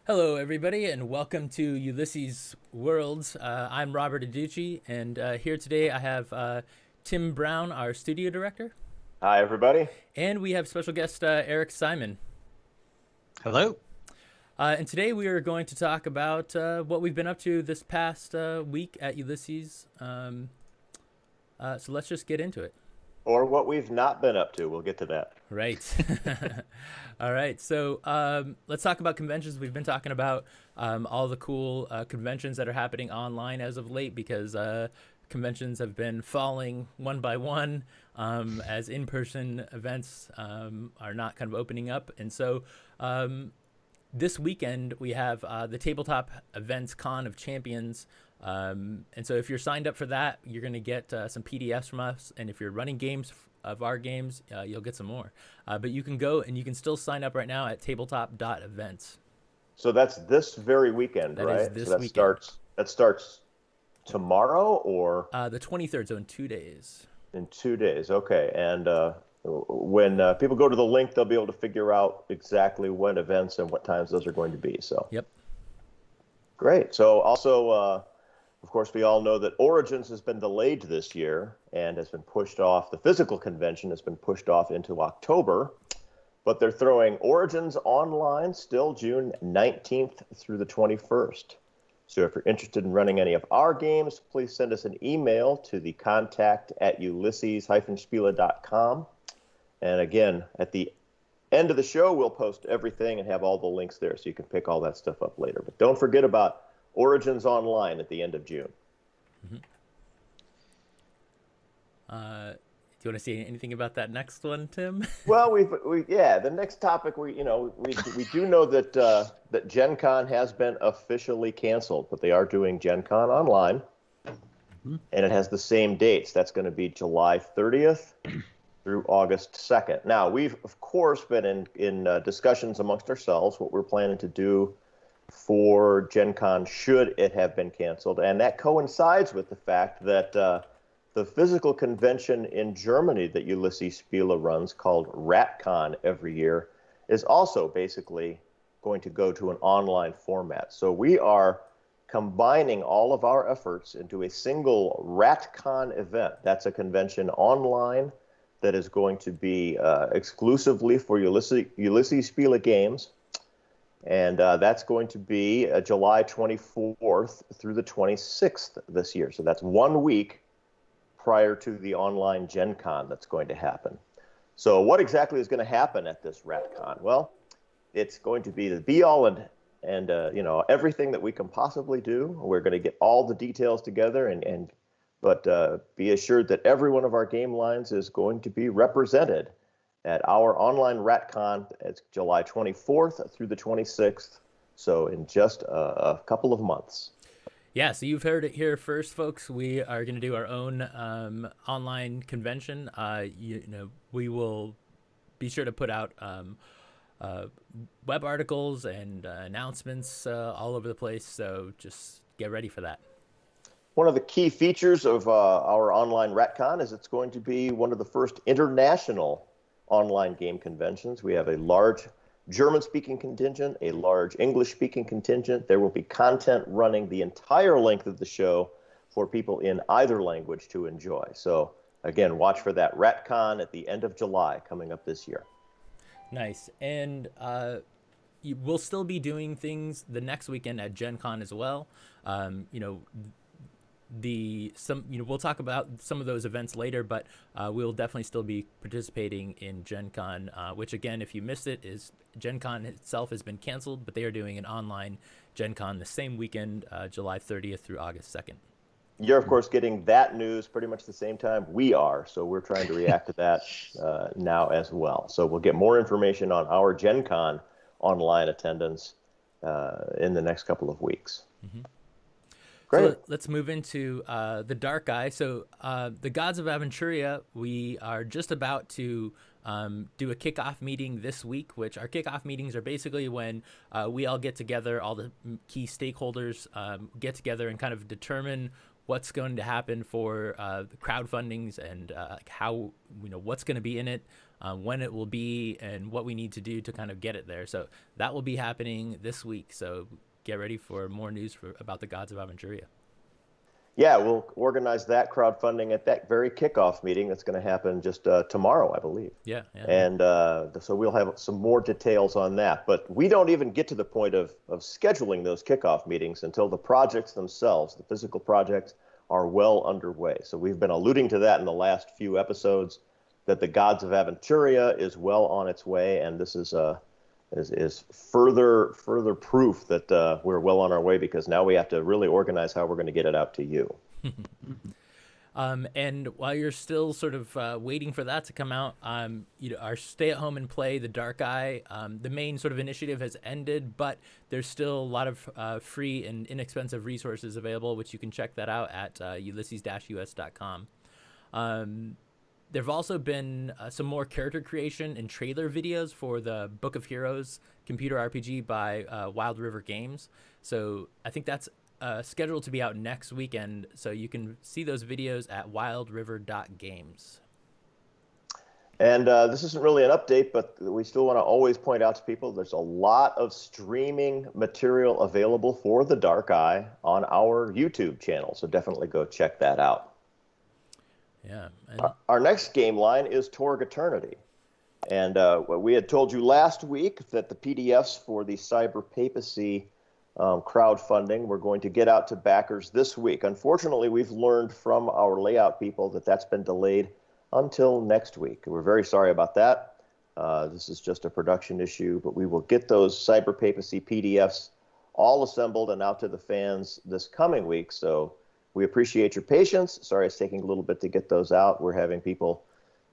Hello, everybody, and welcome to Ulysses Worlds. I'm Robert Aducci, and here today I have Tim Brown, our studio director, Hi, everybody. and we have special guest Eric Simon. Hello. And today we are going to talk about what we've been up to this past week at Ulysses. So let's just get into it. Or what we've not been up to. We'll get to that. Right. All right. So let's talk about conventions. We've been talking about all the cool conventions that are happening online as of late because conventions have been falling one by one as in-person events are not kind of opening up. And so this weekend we have the Tabletop Events Con of Champions. And so if you're signed up for that, you're going to get some PDFs from us. And if you're running games of our games, you'll get some more. But you can go and you can still sign up right now at tabletop.events. So that's this very weekend, That right? is this so that weekend. starts tomorrow or The 23rd, so in 2 days. in 2 days. Okay. And when people go to the link, they'll be able to figure out exactly when events and what times those are going to be. So Yep. great. So also, of course, we all know that Origins has been delayed this year and has been pushed off. The physical convention has been pushed off into October. But they're throwing Origins online still June 19th through the 21st. So if you're interested in running any of our games, please send us an email to the contact at ulysses-spiele.com. And again, at the end of the show, we'll post everything and have all the links there so you can pick all that stuff up later. But don't forget about Origins Online at the end of June. Mm-hmm. Do you want to say anything about that next one, Tim? Well, the next topic we do know that that Gen Con has been officially canceled, but they are doing Gen Con online, and it has the same dates. That's going to be July 30th through August 2nd. Now, we've of course been in discussions amongst ourselves what we're planning to do for Gen Con should it have been canceled, and that coincides with the fact that the physical convention in Germany that Ulisses Spiele runs, called RatCon every year, is also basically going to go to an online format. So we are combining all of our efforts into a single RatCon event. That's a convention online that is going to be exclusively for Ulisses Spiele games. And that's going to be July 24th through the 26th this year. So that's 1 week prior to the online Gen Con that's going to happen. So what exactly is going to happen at this RatCon? Well, it's going to be the be-all and everything that we can possibly do. We're going to get all the details together, but be assured that every one of our game lines is going to be represented at our online RatCon. It's July 24th through the 26th, so in just a couple of months. Yeah, so you've heard it here first, folks. We are going to do our own online convention. We will be sure to put out web articles and announcements all over the place. So just get ready for that. One of the key features of our online RatCon is it's going to be one of the first international online game conventions. We have a large German-speaking contingent, a large English-speaking contingent. There will be content running the entire length of the show for people in either language to enjoy. So again, watch for that RatCon at the end of July coming up this year. Nice. And we'll still be doing things the next weekend at Gen Con as well. We'll talk about some of those events later, but we'll definitely still be participating in Gen Con, which again, if you missed it, is Gen Con itself has been canceled, but they are doing an online Gen Con the same weekend, July 30th through August 2nd. You're, of course, getting that news pretty much the same time we are, so we're trying to react to that now as well. So we'll get more information on our Gen Con online attendance in the next couple of weeks. Mm-hmm. Great. So let's move into the Dark Eye. So the Gods of Aventuria, we are just about to do a kickoff meeting this week, which our kickoff meetings are basically when we all get together, all the key stakeholders get together and kind of determine what's going to happen for the crowdfundings and how, what's going to be in it, when it will be, and what we need to do to kind of get it there. So that will be happening this week. So get ready for more news about the Gods of Aventuria. Yeah, we'll organize that crowdfunding at that very kickoff meeting that's going to happen just tomorrow, I believe. Yeah. And so we'll have some more details on that. But we don't even get to the point of scheduling those kickoff meetings until the projects themselves, the physical projects, are well underway. So we've been alluding to that in the last few episodes, that the Gods of Aventuria is well on its way, and this is further proof that we're well on our way, because now we have to really organize how we're going to get it out to you. And while you're still sort of waiting for that to come out, our Stay at Home and Play The Dark Eye, the main sort of initiative has ended, but there's still a lot of free and inexpensive resources available, which you can check that out at ulysses-us.com. There have also been some more character creation and trailer videos for the Book of Heroes computer RPG by Wild River Games. So I think that's scheduled to be out next weekend. So you can see those videos at wildriver.games. And this isn't really an update, but we still want to always point out to people there's a lot of streaming material available for The Dark Eye on our YouTube channel. So definitely go check that out. Yeah. Our next game line is Torg Eternity. And we had told you last week that the PDFs for the Cyber Papacy crowdfunding were going to get out to backers this week. Unfortunately, we've learned from our layout people that that's been delayed until next week. We're very sorry about that. This is just a production issue, but we will get those Cyber Papacy PDFs all assembled and out to the fans this coming week. So we appreciate your patience. Sorry it's taking a little bit to get those out. We're having people,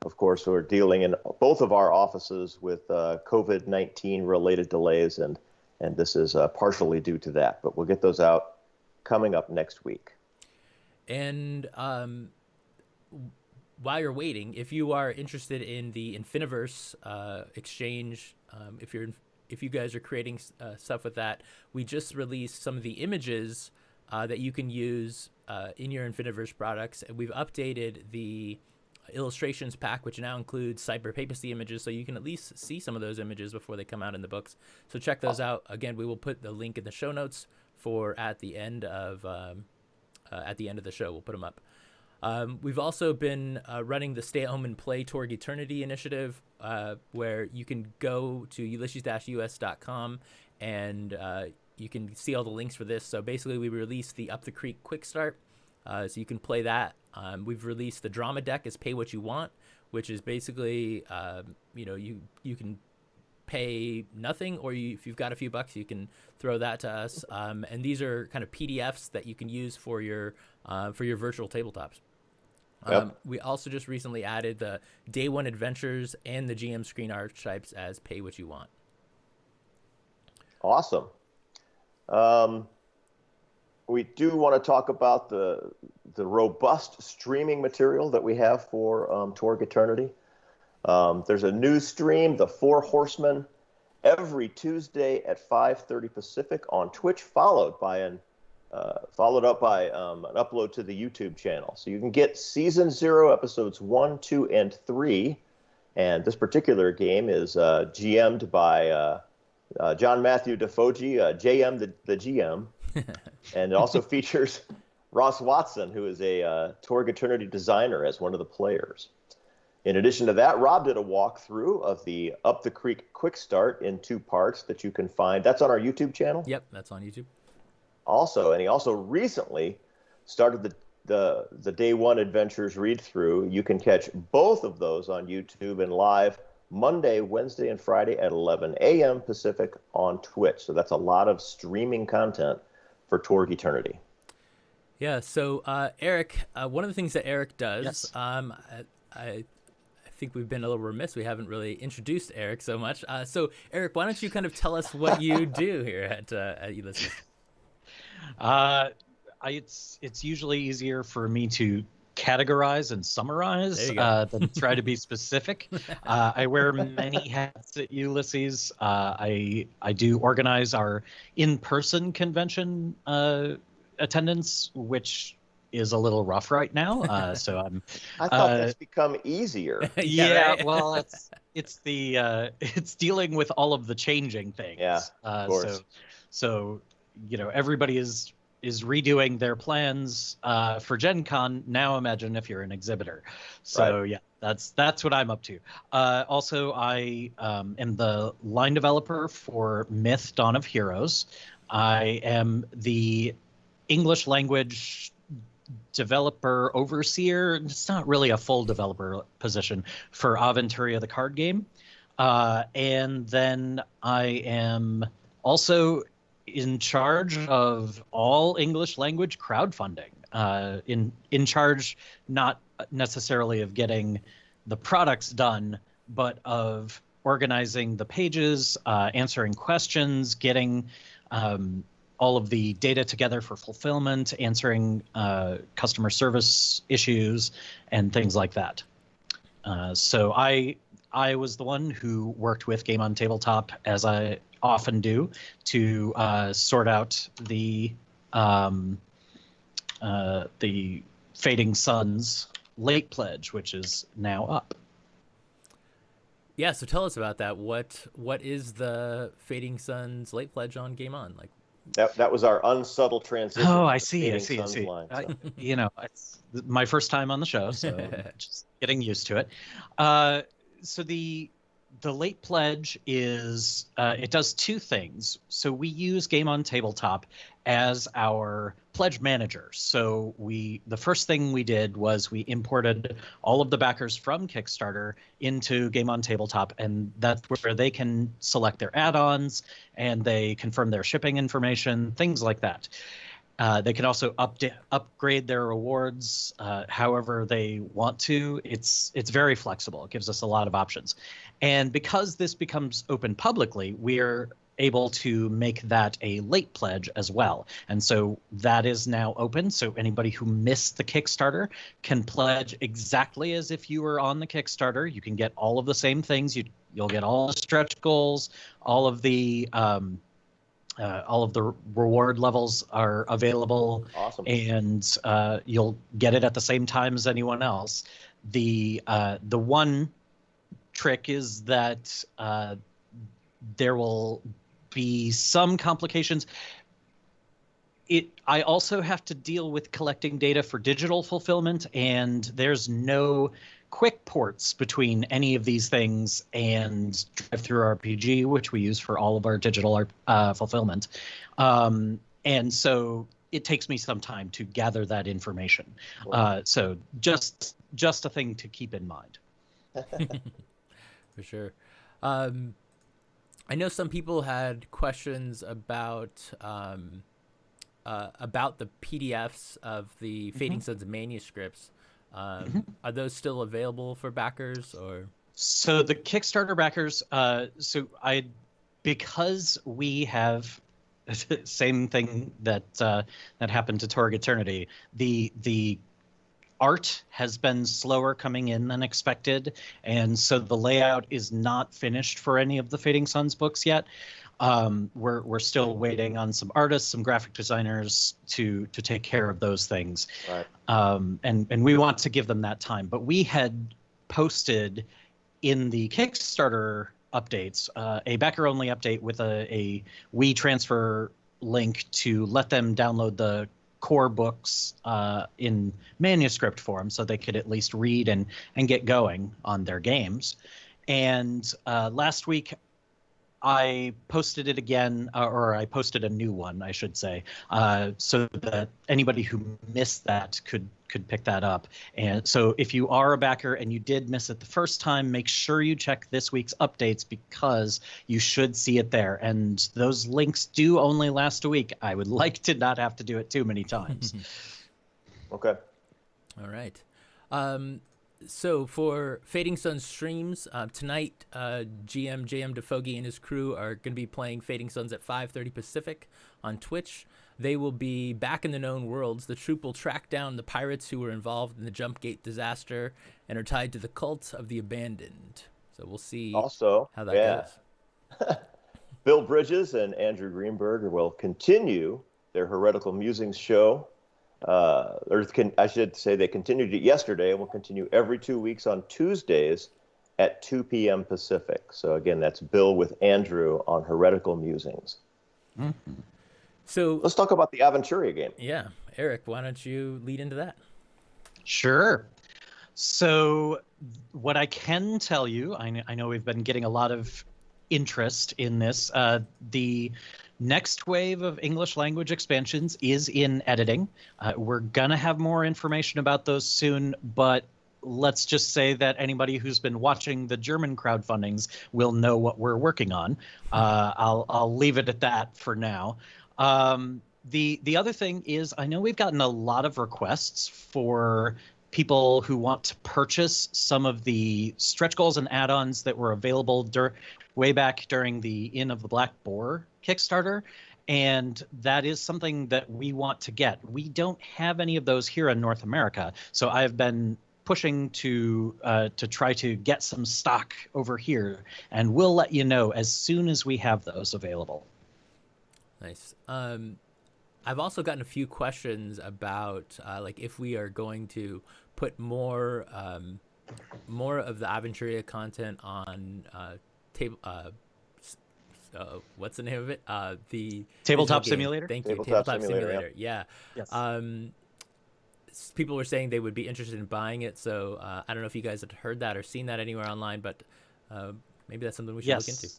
of course, who are dealing in both of our offices with COVID-19 related delays, and this is partially due to that. But we'll get those out coming up next week. And while you're waiting, if you are interested in the Infiniverse exchange, if you guys are creating stuff with that, we just released some of the images that you can use in your Infiniverse products. And we've updated the illustrations pack, which now includes Cyber Papacy images, so you can at least see some of those images before they come out in the books. So check those out. Again, we will put the link in the show notes for at the end of the show. We'll put them up. We've also been running the Stay at Home and Play Torg Eternity initiative, where you can go to ulysses-us.com and you can see all the links for this. So basically, we released the Up the Creek Quick Start, so you can play that. We've released the Drama Deck as Pay What You Want, which is basically, you can pay nothing, or if you've got a few bucks, you can throw that to us. And these are kind of PDFs that you can use for your virtual tabletops. Yep. We also just recently added the Day One Adventures and the GM Screen Archetypes as Pay What You Want. Awesome. We do want to talk about the robust streaming material that we have for Torg Eternity. There's a new stream, The Four Horsemen, every Tuesday at 5:30 Pacific on Twitch, followed up by an upload to the YouTube channel. So you can get Season 0, Episodes 1, 2, and 3. And this particular game is GM'd by John Matthew Defoe-G, JM the GM. And it also features Ross Watson, who is a Torg Eternity designer, as one of the players. In addition to that, Rob did a walkthrough of the Up the Creek Quick Start in 2 parts that you can find. That's on our YouTube channel? Yep, that's on YouTube. Also, and he also recently started the Day One Adventures read-through. You can catch both of those on YouTube and live Monday, Wednesday, and Friday at 11 a.m. Pacific on Twitch. So that's a lot of streaming content for Torg Eternity. Yeah, so Eric, one of the things that Eric does, Yes. I think we've been a little remiss. We haven't really introduced Eric so much. So Eric, why don't you kind of tell us what you do here at Ulysses? It's usually easier for me to categorize and summarize There you go. than try to be specific. I wear many hats at Ulysses. I do organize our in-person convention attendance, which is a little rough right now. So I'm. I thought that's become easier. Yeah, right? well, it's it's dealing with all of the changing things. Yeah, of course. So everybody is redoing their plans for Gen Con. Now imagine if you're an exhibitor. So Right. yeah, that's what I'm up to. Also, I am the line developer for Myth: Dawn of Heroes. I am the English language developer overseer. It's not really a full developer position for Aventuria, the card game. And then I am also in charge of all English language crowdfunding. In charge, not necessarily of getting the products done, but of organizing the pages, answering questions, getting all of the data together for fulfillment, answering customer service issues, and things like that. So I was the one who worked with Game on Tabletop, as I often do, to sort out the Fading Suns late pledge, which is now up. Yeah, so tell us about that. What is the Fading Suns late pledge on Game On? Like, That was our unsubtle transition. Oh, to I the see. Fading Suns line, so. It's my first time on the show, so just getting used to it. So the late pledge is it does two things. So we use Game on Tabletop as our pledge manager. So the first thing we did was we imported all of the backers from Kickstarter into Game on Tabletop, and that's where they can select their add-ons and they confirm their shipping information, things like that. They can also upgrade their rewards however they want to. It's very flexible. It gives us a lot of options. And because this becomes open publicly, we're able to make that a late pledge as well. And so that is now open. So anybody who missed the Kickstarter can pledge exactly as if you were on the Kickstarter. You can get all of the same things. You'll get all the stretch goals, all of the reward levels are available. Awesome. And you'll get it at the same time as anyone else. The one trick is that there will be some complications. I also have to deal with collecting data for digital fulfillment, and there's no quick ports between any of these things and Drive-Thru RPG, which we use for all of our digital fulfillment. And so it takes me some time to gather that information. Wow. So just a thing to keep in mind. for sure. I know some people had questions about the PDFs of the Fading Suns manuscripts. Are those still available for backers, or? So the Kickstarter backers, because we have same thing that happened to Torg Eternity. The art has been slower coming in than expected, and so the layout is not finished for any of the Fading Suns books yet. We're still waiting on some artists, some graphic designers to take care of those things. Right. And we want to give them that time. But we had posted in the Kickstarter updates a backer-only update with a WeTransfer link to let them download the core books in manuscript form so they could at least read and get going on their games. And last week, I posted it again, or I posted a new one, I should say, so that anybody who missed that could pick that up. And so if you are a backer and you did miss it the first time, make sure you check this week's updates because you should see it there. And those links do only last a week. I would like to not have to do it too many times. Okay. All right. So for Fading Suns streams, tonight, GM JM DeFogie and his crew are going to be playing Fading Suns at 5:30 Pacific on Twitch. They will be back in the known worlds. The troop will track down the pirates who were involved in the Jumpgate disaster and are tied to the cult of the abandoned. So we'll see Also, how that goes. Bill Bridges and Andrew Greenberg will continue their Heretical Musings show I should say they continued it yesterday and will continue every 2 weeks on Tuesdays at 2 p.m. Pacific. So again, that's Bill with Andrew on Heretical Musings. Mm-hmm. So Let's talk about the Aventuria game. yeah, Eric, why don't you lead into that? Sure. So what I can tell you, I know we've been getting a lot of interest in this. The next wave of English language expansions is in editing. We're going to have more information about those soon, but let's just say that anybody who's been watching the German crowdfundings will know what we're working on. I'll leave it at that for now. The other thing is, I know we've gotten a lot of requests for people who want to purchase some of the stretch goals and add-ons that were available way back during the Inn of the Black Boar Kickstarter. And that is something that we want to get. We don't have any of those here in North America. So I've been pushing to try to get some stock over here. And we'll let you know as soon as we have those available. Nice. I've also gotten a few questions about like if we are going to put more of the Aventuria content on table. What's the name of it? The Tabletop Simulator. Thank you, Tabletop Simulator. Yeah. Yes. People were saying they would be interested in buying it, so I don't know if you guys had heard that or seen that anywhere online, but maybe that's something we should look into.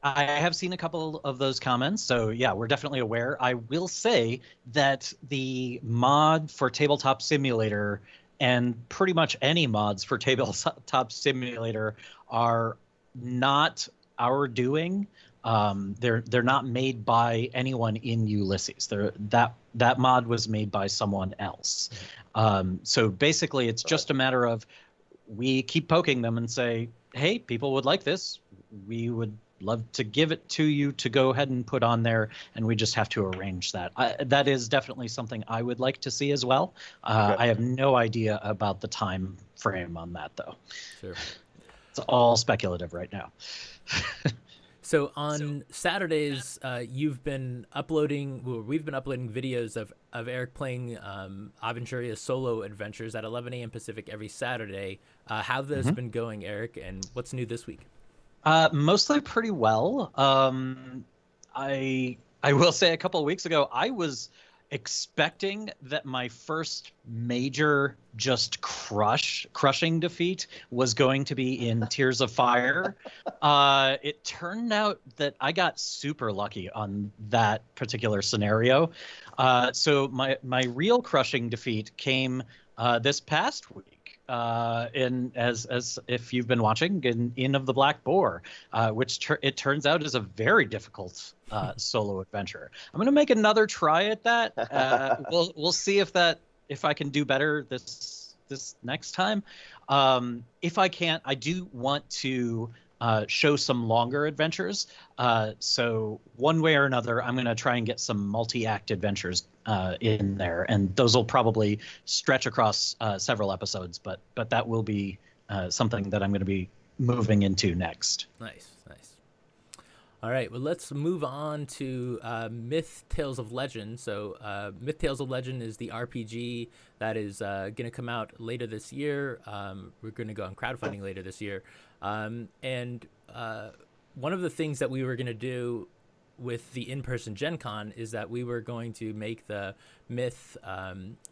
I have seen a couple of those comments, so yeah, we're definitely aware. I will say that the mod for Tabletop Simulator and pretty much any mods for Tabletop Simulator are not our doing. They're not made by anyone in Ulysses. That mod was made by someone else. So basically, it's just a matter of we keep poking them and say, hey, people would like this. We would love to give it to you to go ahead and put on there, and we just have to arrange that. That is definitely something I would like to see as well. I have no idea about the time frame on that, though. Sure. It's all speculative right now. So on Saturdays, we've been uploading videos of Eric playing Aventuria solo adventures at 11 a.m. Pacific every Saturday. How have those been going, Eric, and what's new this week? Mostly pretty well. I will say a couple of weeks ago, I was expecting that my first major just crushing defeat was going to be in Tears of Fire. It turned out that I got super lucky on that particular scenario. So my real crushing defeat came this past week. As if you've been watching, in Inn of the Black Boar, which it turns out is a very difficult solo adventure. I'm going to make another try at that. We'll see if I can do better this next time. If I can't, I do want to show some longer adventures. So one way or another, I'm going to try and get some multi-act adventures in there, and those will probably stretch across several episodes. But that will be something that I'm going to be moving into next. Nice. All right, well, let's move on to Myth Tales of Legend. So Myth Tales of Legend is the RPG that is going to come out later this year. We're going to go on crowdfunding later this year. And one of the things that we were going to do with the in-person Gen Con is that we were going to make the Myth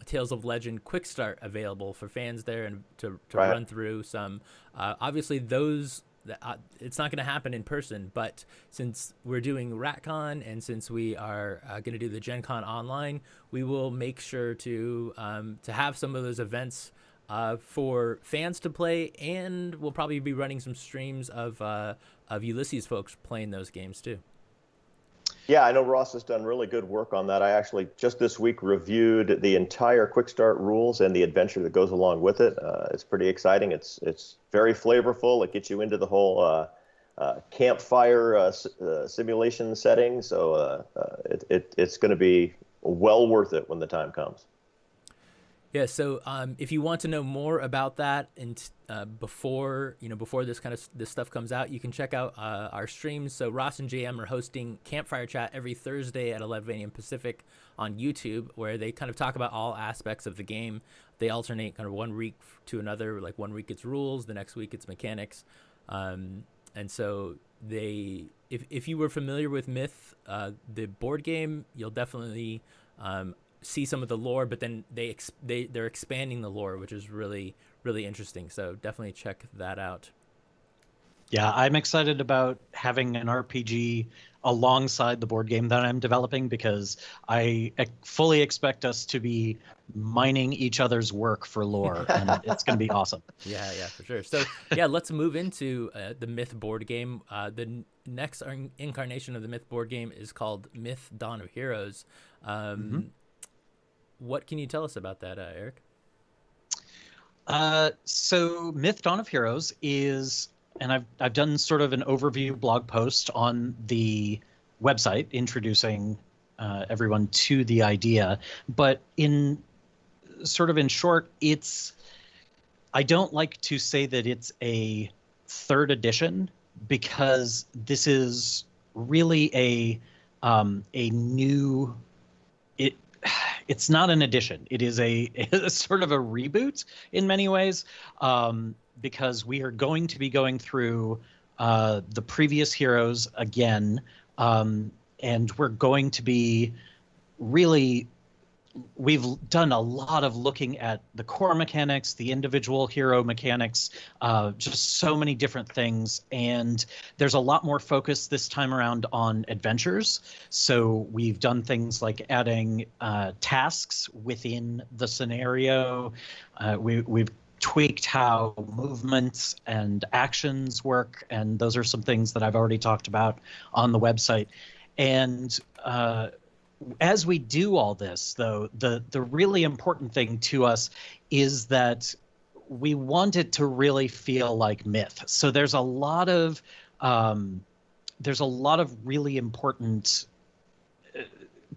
Tales of Legend Quick Start available for fans there, and to run through some. Obviously, those... it's not going to happen in person, but since we're doing RatCon and since we are going to do the Gen Con online, we will make sure to have some of those events for fans to play, and we'll probably be running some streams of Ulysses folks playing those games too. Yeah, I know Ross has done really good work on that. I actually just this week reviewed the entire Quick Start rules and the adventure that goes along with it. It's pretty exciting. It's very flavorful. It gets you into the whole campfire simulation setting. So it's going to be well worth it when the time comes. Yeah, so if you want to know more about that and before this stuff comes out, you can check out our streams. So Ross and JM are hosting Campfire Chat every Thursday at 11 a.m. Pacific on YouTube, where they kind of talk about all aspects of the game. They alternate kind of one week to another. Like one week it's rules, the next week it's mechanics, and so if you were familiar with Myth, the board game, you'll definitely see some of the lore, but then they're expanding the lore, which is really interesting. So definitely check that out. Yeah, I'm excited about having an RPG alongside the board game that I'm developing, because I fully expect us to be mining each other's work for lore, and it's going to be awesome. Yeah, for sure. So yeah, let's move into the Myth board game. The next incarnation of the Myth board game is called Myth Dawn of Heroes. What can you tell us about that, Eric? So Myth Dawn of Heroes is, and I've done sort of an overview blog post on the website introducing everyone to the idea, but in short, I don't like to say that it's a third edition, because this is really a new, it's not an addition. It is a sort of a reboot in many ways, because we are going to be going through the previous heroes again, and we're going to be really, we've done a lot of looking at the core mechanics, the individual hero mechanics, just so many different things. And there's a lot more focus this time around on adventures. So we've done things like adding tasks within the scenario. We've tweaked how movements and actions work. And those are some things that I've already talked about on the website. And as we do all this, though, the really important thing to us is that we want it to really feel like Myth. So there's a lot of really important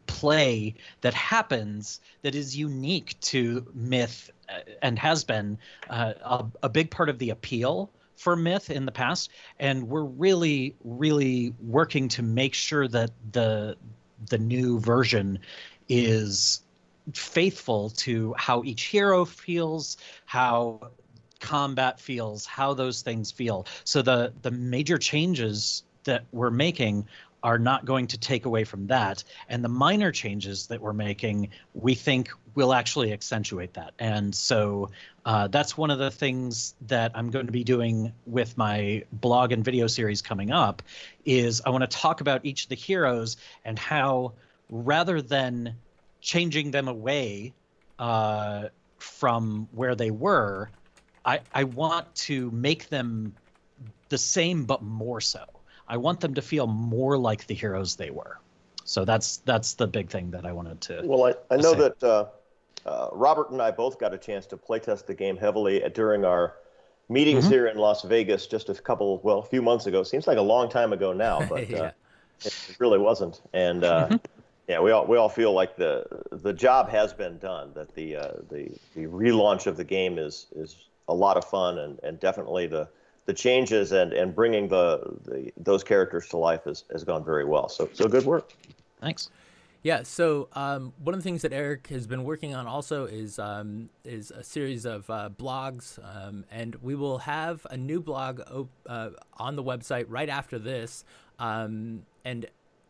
play that happens that is unique to Myth, and has been a big part of the appeal for Myth in the past. And we're really working to make sure that the new version is faithful to how each hero feels, how combat feels, how those things feel. So the major changes that we're making are not going to take away from that. And the minor changes that we're making, we think will actually accentuate that. And so that's one of the things that I'm going to be doing with my blog and video series coming up, is I want to talk about each of the heroes and how, rather than changing them away from where they were, I want to make them the same, but more so. I want them to feel more like the heroes they were. So that's the big thing that I wanted to. Well, I know that Robert and I both got a chance to playtest the game heavily during our meetings here in Las Vegas just a few months ago. Seems like a long time ago now, but Yeah. it really wasn't. And yeah, we all feel like the job has been done. That the relaunch of the game is a lot of fun, and definitely the changes and bringing those characters to life has gone very well. So good work. Thanks. Yeah, so one of the things that Eric has been working on also is a series of blogs, and we will have a new blog on the website right after this, and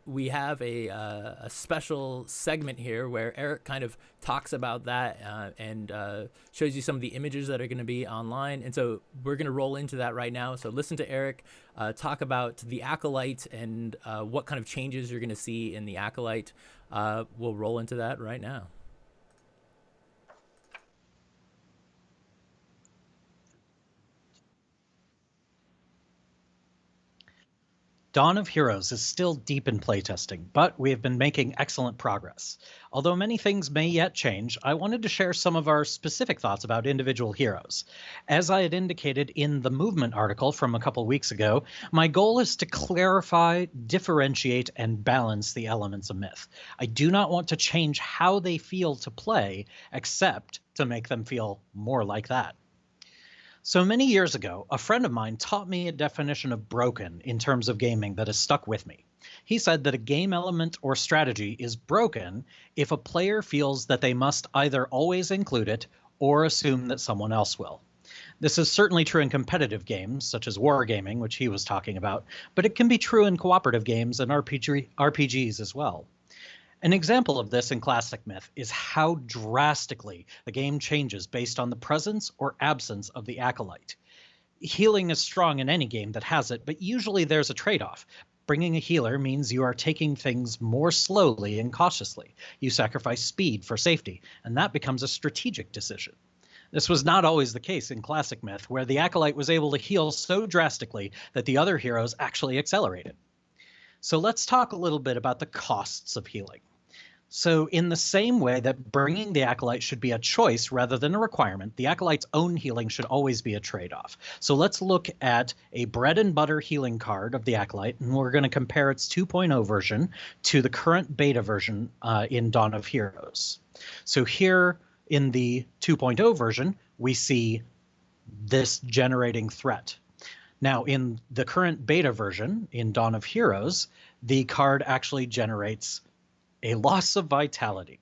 we have a special segment here where Eric kind of talks about that and shows you some of the images that are going to be online. And so we're going to roll into that right now. So listen to Eric talk about the Acolyte and what kind of changes you're going to see in the Acolyte. We'll roll into that right now. Dawn of Heroes is still deep in playtesting, but we have been making excellent progress. Although many things may yet change, I wanted to share some of our specific thoughts about individual heroes. As I had indicated in the Movement article from a couple weeks ago, my goal is to clarify, differentiate, and balance the elements of Myth. I do not want to change how they feel to play, except to make them feel more like that. So many years ago, a friend of mine taught me a definition of broken in terms of gaming that has stuck with me. He said that a game element or strategy is broken if a player feels that they must either always include it or assume that someone else will. This is certainly true in competitive games, such as wargaming, which he was talking about, but it can be true in cooperative games and RPGs as well. An example of this in classic Myth is how drastically the game changes based on the presence or absence of the Acolyte. Healing is strong in any game that has it, but usually there's a trade-off. Bringing a healer means you are taking things more slowly and cautiously. You sacrifice speed for safety, and that becomes a strategic decision. This was not always the case in classic Myth, where the Acolyte was able to heal so drastically that the other heroes actually accelerated. So let's talk a little bit about the costs of healing. So in the same way that bringing the Acolyte should be a choice rather than a requirement, the Acolyte's own healing should always be a trade-off. So let's look at a bread and butter healing card of the Acolyte, and we're going to compare its 2.0 version to the current beta version in Dawn of Heroes. So here in the 2.0 version, we see this generating threat. Now, in the current beta version, in Dawn of Heroes, the card actually generates a loss of vitality.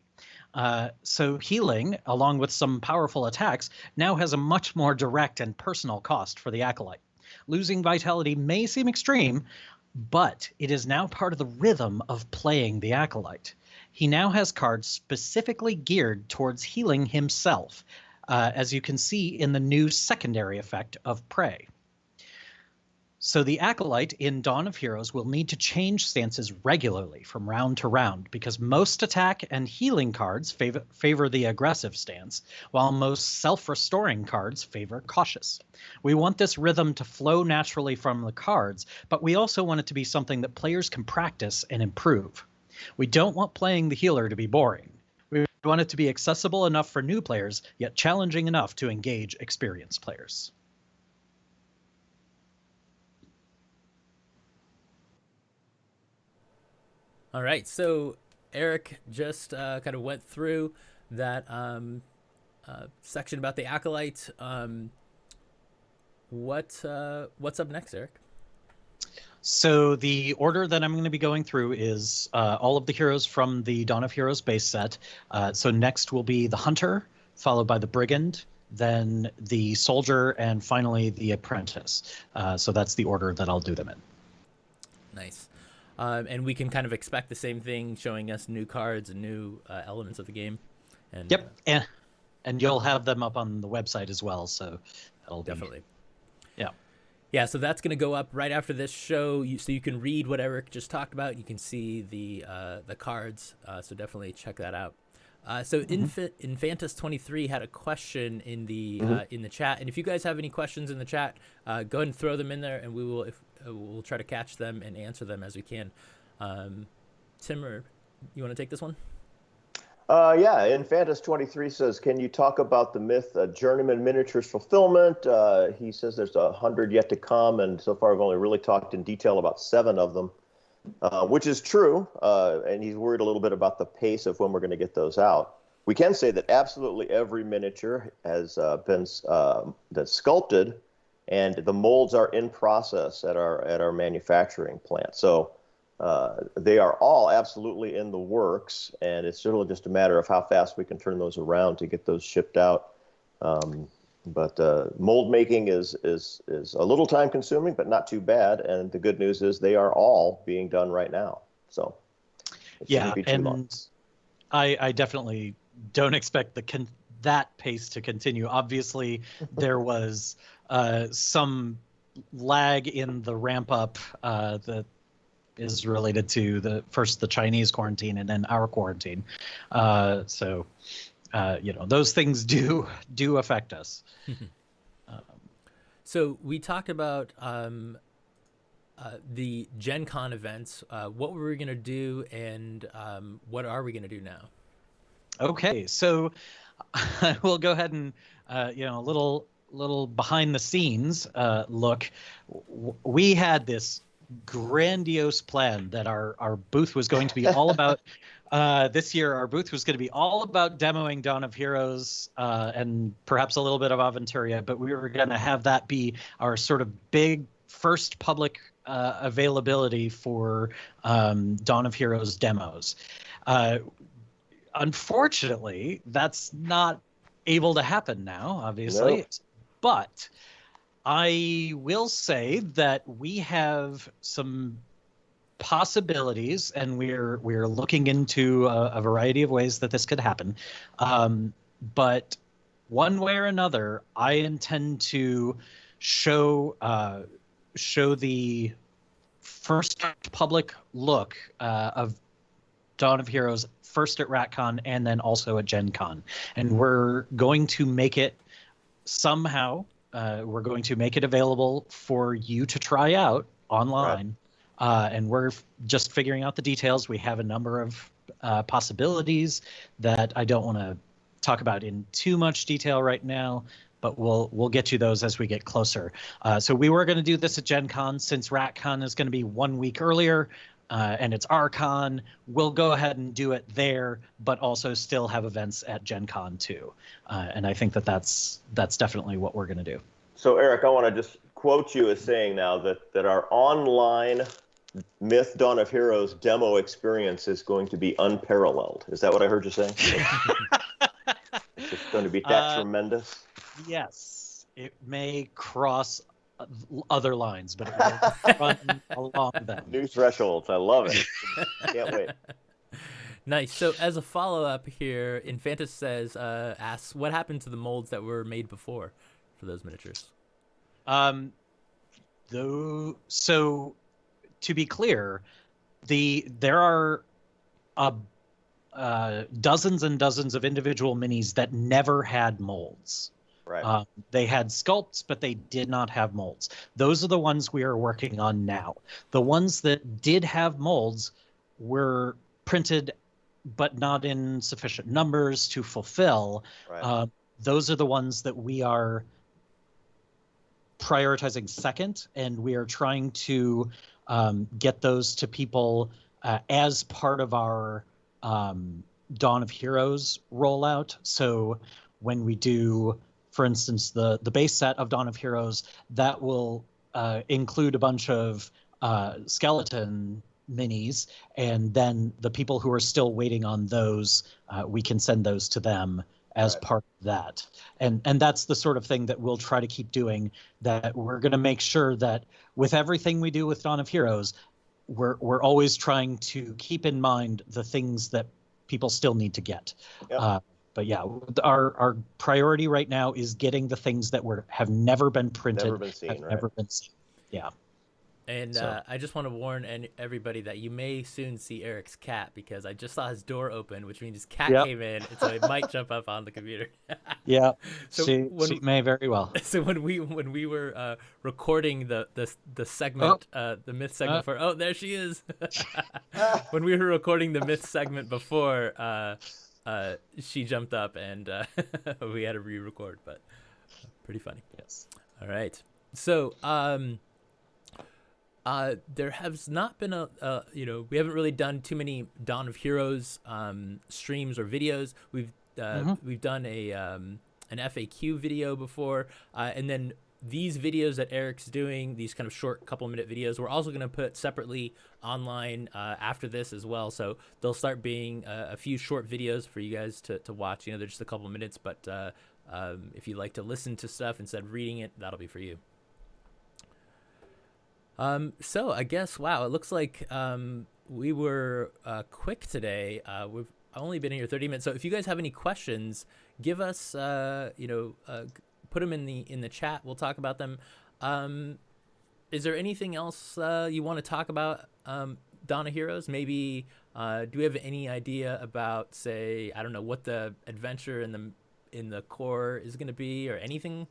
So healing, along with some powerful attacks, now has a much more direct and personal cost for the Acolyte. Losing vitality may seem extreme, but it is now part of the rhythm of playing the Acolyte. He now has cards specifically geared towards healing himself, as you can see in the new secondary effect of Prey. So the Acolyte in Dawn of Heroes will need to change stances regularly from round to round because most attack and healing cards favor the aggressive stance, while most self-restoring cards favor cautious. We want this rhythm to flow naturally from the cards, but we also want it to be something that players can practice and improve. We don't want playing the healer to be boring. We want it to be accessible enough for new players, yet challenging enough to engage experienced players. All right, so Eric just kind of went through that section about the Acolyte. What's up next, Eric? So the order that I'm going to be going through is all of the heroes from the Dawn of Heroes base set. So next will be the Hunter, followed by the Brigand, then the Soldier, and finally the Apprentice. So that's the order that I'll do them in. Nice. And we can kind of expect the same thing, showing us new cards and new elements of the game. And, yep, and you'll have them up on the website as well, so that'll definitely. Yeah. Yeah, so that's going to go up right after this show, so you can read what Eric just talked about. You can see the cards, so definitely check that out. So Infantus23 had a question in the chat, and if you guys have any questions in the chat, go ahead and throw them in there, and we'll try to catch them and answer them as we can. Tim, you want to take this one? Yeah, Infantus23 says, can you talk about the Myth Journeyman Miniatures fulfillment? He says there's 100 yet to come, and so far I've only really talked in detail about 7 of them, which is true, and he's worried a little bit about the pace of when we're going to get those out. We can say that absolutely every miniature has been that's sculpted, and the molds are in process at our manufacturing plant. So they are all absolutely in the works, and it's really just a matter of how fast we can turn those around to get those shipped out. But mold making is a little time consuming, but not too bad. And the good news is they are all being done right now. So it shouldn't be too long. I definitely don't expect that pace to continue. Obviously, there was some lag in the ramp up that is related to the Chinese quarantine and then our quarantine. So those things do affect us. So we talked about the Gen Con events, what were we going to do, and what are we going to do now? Okay, so I will go ahead and a little behind the scenes look. We had this grandiose plan that our booth was going to be all about. This year, our booth was going to be all about demoing Dawn of Heroes and perhaps a little bit of Aventuria, but we were going to have that be our sort of big first public availability for Dawn of Heroes demos. Unfortunately, that's not able to happen now, obviously. Nope. But I will say that we have some possibilities, and we're looking into a variety of ways that this could happen. But one way or another, I intend to show the first public look of Dawn of Heroes first at RatCon and then also at Gen Con. And we're going to make it somehow, we're going to make it available for you to try out online. Right. And we're just figuring out the details. We have a number of possibilities that I don't want to talk about in too much detail right now, but we'll get you those as we get closer. So we were going to do this at Gen Con. Since RatCon is going to be 1 week earlier, and it's our con, we'll go ahead and do it there, but also still have events at Gen Con too. And I think that's definitely what we're going to do. So Eric, I want to just quote you as saying now that our online Myth Dawn of Heroes demo experience is going to be unparalleled. Is that what I heard you say? It's just going to be that tremendous? Yes. It may cross other lines, but it will run along them. New thresholds. I love it. Can't wait. Nice. So as a follow-up here, Infantis asks, what happened to the molds that were made before for those miniatures? So to be clear, there are dozens and dozens of individual minis that never had molds. Right. They had sculpts, but they did not have molds. Those are the ones we are working on now. The ones that did have molds were printed, but not in sufficient numbers to fulfill. Right. Those are the ones that we are prioritizing second, and we are trying to get those to people as part of our Dawn of Heroes rollout. So when we do, for instance, the base set of Dawn of Heroes, that will include a bunch of skeleton minis, and then the people who are still waiting on those, we can send those to them as right. part of that. And that's the sort of thing that we'll try to keep doing, that we're going to make sure that with everything we do with Dawn of Heroes, we're always trying to keep in mind the things that people still need to get. Yep. But yeah, our priority right now is getting the things that have never been printed, never been seen, right? Never been seen. Yeah. And I just want to warn everybody that you may soon see Eric's cat, because I just saw his door open, which means his cat came in, and so it might jump up on the computer. Yeah, so she may very well. So when we were recording the segment, the Myth segment for there she is. When we were recording the Myth segment before, she jumped up and we had to re-record, but pretty funny. Yes. All right. So there has not been we haven't really done too many Dawn of Heroes streams or videos. We've done an FAQ video before, and then these videos that Eric's doing, these kind of short couple-minute videos, we're also going to put separately online after this as well. So there'll start being a few short videos for you guys to watch. They're just a couple minutes, but if you like to listen to stuff instead of reading it, that'll be for you. So I guess, wow, it looks like we were quick today. We've only been here 30 minutes. So if you guys have any questions, give us, put them in the chat. We'll talk about them. Is there anything else you want to talk about, Dawn of Heroes? Maybe do we have any idea about, say, I don't know, what the adventure in the core is going to be, or anything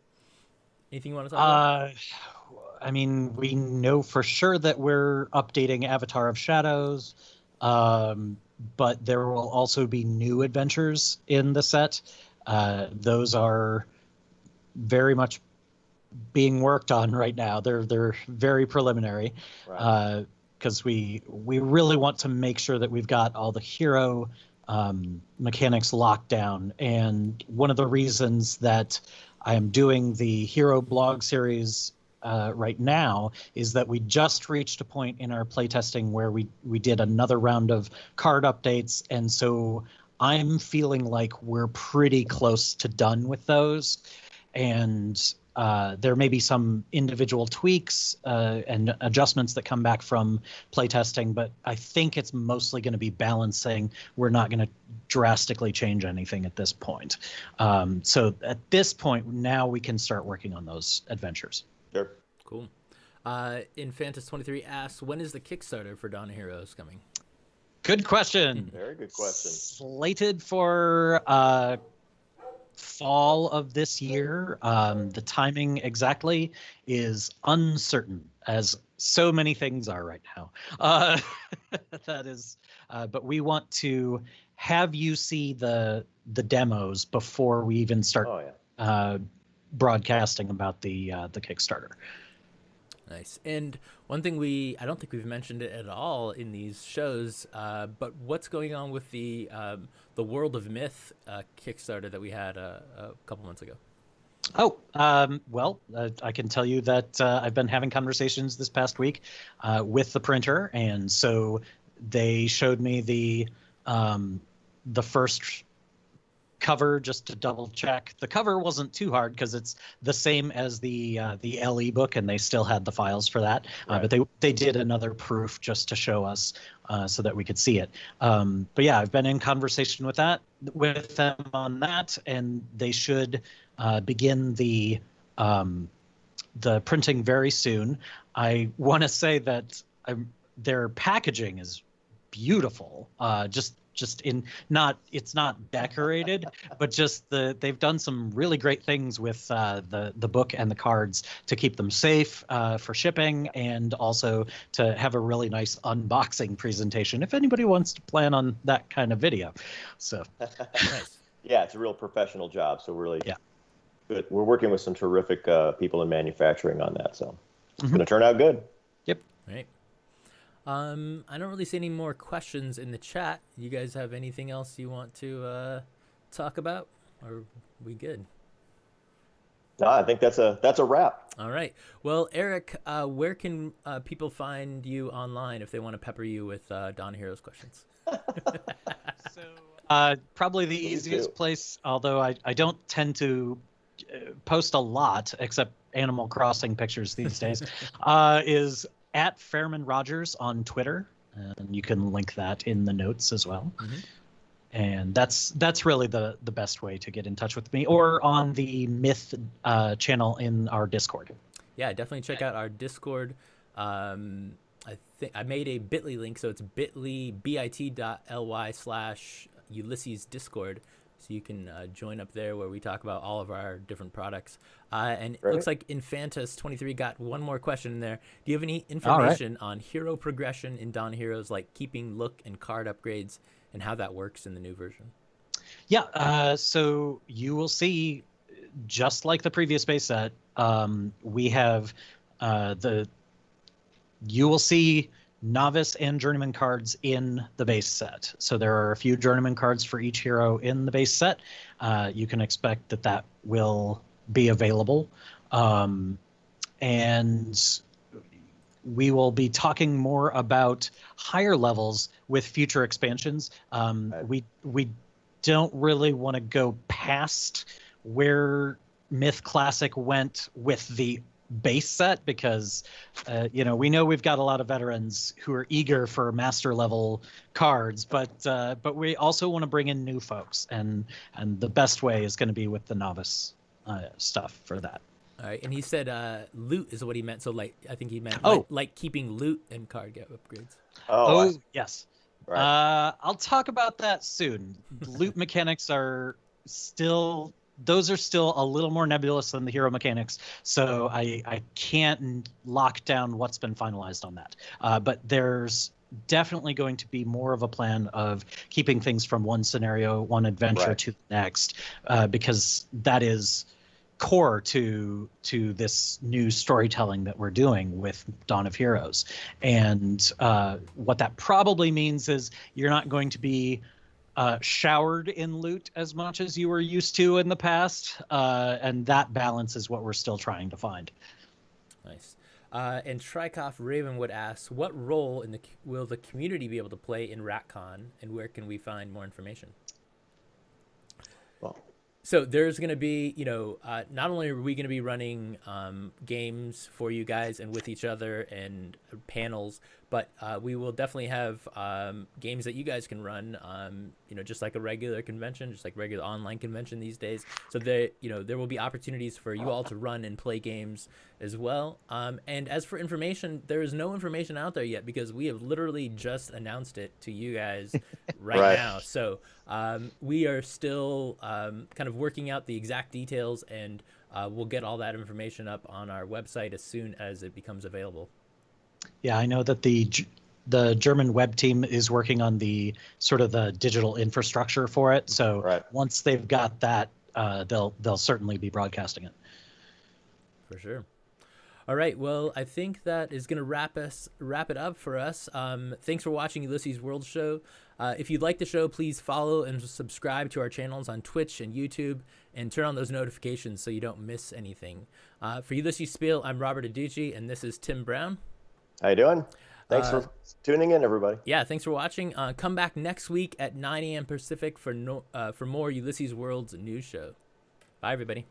you want to talk about? I mean, we know for sure that we're updating Avatar of Shadows, but there will also be new adventures in the set. Those are very much being worked on right now. They're very preliminary, Right. because we really want to make sure that we've got all the hero mechanics locked down. And one of the reasons that I am doing the hero blog series right now is that we just reached a point in our playtesting where we did another round of card updates, and so I'm feeling like we're pretty close to done with those. And there may be some individual tweaks and adjustments that come back from playtesting, but I think it's mostly going to be balancing. We're not going to drastically change anything at this point. So at this point, now we can start working on those adventures. Sure. Cool. Infantis23 asks, when is the Kickstarter for Dawn of Heroes coming? Good question. Very good question. Slated for fall of this year. The timing exactly is uncertain, as so many things are right now. That is, but we want to have you see the demos before we even start broadcasting about the Kickstarter. Nice. And one thing I don't think we've mentioned it at all in these shows, but what's going on with the World of Myth Kickstarter that we had a couple months ago? Oh, well, I can tell you that I've been having conversations this past week with the printer, and so they showed me the first cover just to double check. The cover wasn't too hard because it's the same as the LE book, and they still had the files for that. Right. But they did another proof just to show us so that we could see it. But yeah, I've been in conversation with them on that, and they should begin the printing very soon. I want to say that their packaging is beautiful. Just in it's not decorated, but just they've done some really great things with the book and the cards to keep them safe for shipping, and also to have a really nice unboxing presentation if anybody wants to plan on that kind of video. So Nice. Yeah, it's a real professional job. So really, yeah, good. We're working with some terrific people in manufacturing on that, so it's going to turn out good. Yep. Right. I don't really see any more questions in the chat. You guys have anything else you want to talk about? Or are we good? No, I think that's a wrap. All right. Well, Eric, where can people find you online if they want to pepper you with Dawn of Heroes questions? So probably the easiest place, although I don't tend to post a lot except Animal Crossing pictures these days, is at Fairman Rogers on Twitter, and you can link that in the notes as well. Mm-hmm. And that's really the best way to get in touch with me, or on the Myth channel in our Discord. Yeah, definitely check out our Discord. I think I made a bit.ly link, so it's bit.ly/Ulysses Discord. So you can join up there where we talk about all of our different products. And it looks like Infantis23 got one more question in there. Do you have any information on hero progression in Dawn of Heroes, like keeping look and card upgrades, and how that works in the new version? Yeah, so you will see, just like the previous base set, we have you will see novice and journeyman cards in the base set. So there are a few journeyman cards for each hero in the base set. You can expect that will be available. And we will be talking more about higher levels with future expansions. We don't really want to go past where Myth Classic went with the base set, because we know we've got a lot of veterans who are eager for master level cards, but we also want to bring in new folks, and the best way is going to be with the novice stuff for that. All right, and he said loot is what he meant. So I think he meant like keeping loot and card upgrades. Oh yes. Right. I'll talk about that soon. Loot mechanics are still those are still a little more nebulous than the hero mechanics, so I can't lock down what's been finalized on that. But there's definitely going to be more of a plan of keeping things from one scenario, one adventure to the next, because that is core to this new storytelling that we're doing with Dawn of Heroes. And what that probably means is you're not going to be showered in loot as much as you were used to in the past, and that balance is what we're still trying to find. Nice. And Shrikoff Ravenwood asks, what role will the community be able to play in RatCon, and where can we find more information? Well, so there's going to be, not only are we going to be running games for you guys and with each other and panels, but we will definitely have games that you guys can run, just like a regular convention, just like regular online convention these days. So there will be opportunities for you all to run and play games as well. And as for information, there is no information out there yet because we have literally just announced it to you guys right now. So we are still kind of working out the exact details, and we'll get all that information up on our website as soon as it becomes available. Yeah, I know that the German web team is working on the sort of the digital infrastructure for it. So once they've got that, they'll certainly be broadcasting it. For sure. All right. Well, I think that is going to wrap it up for us. Thanks for watching Ulisses World Show. If you'd like the show, please follow and subscribe to our channels on Twitch and YouTube, and turn on those notifications so you don't miss anything. For Ulysses Spiel, I'm Robert Aducci, and this is Tim Brown. How you doing? Thanks for tuning in, everybody. Yeah, thanks for watching. Come back next week at 9 a.m. Pacific for more Ulysses World's news show. Bye, everybody.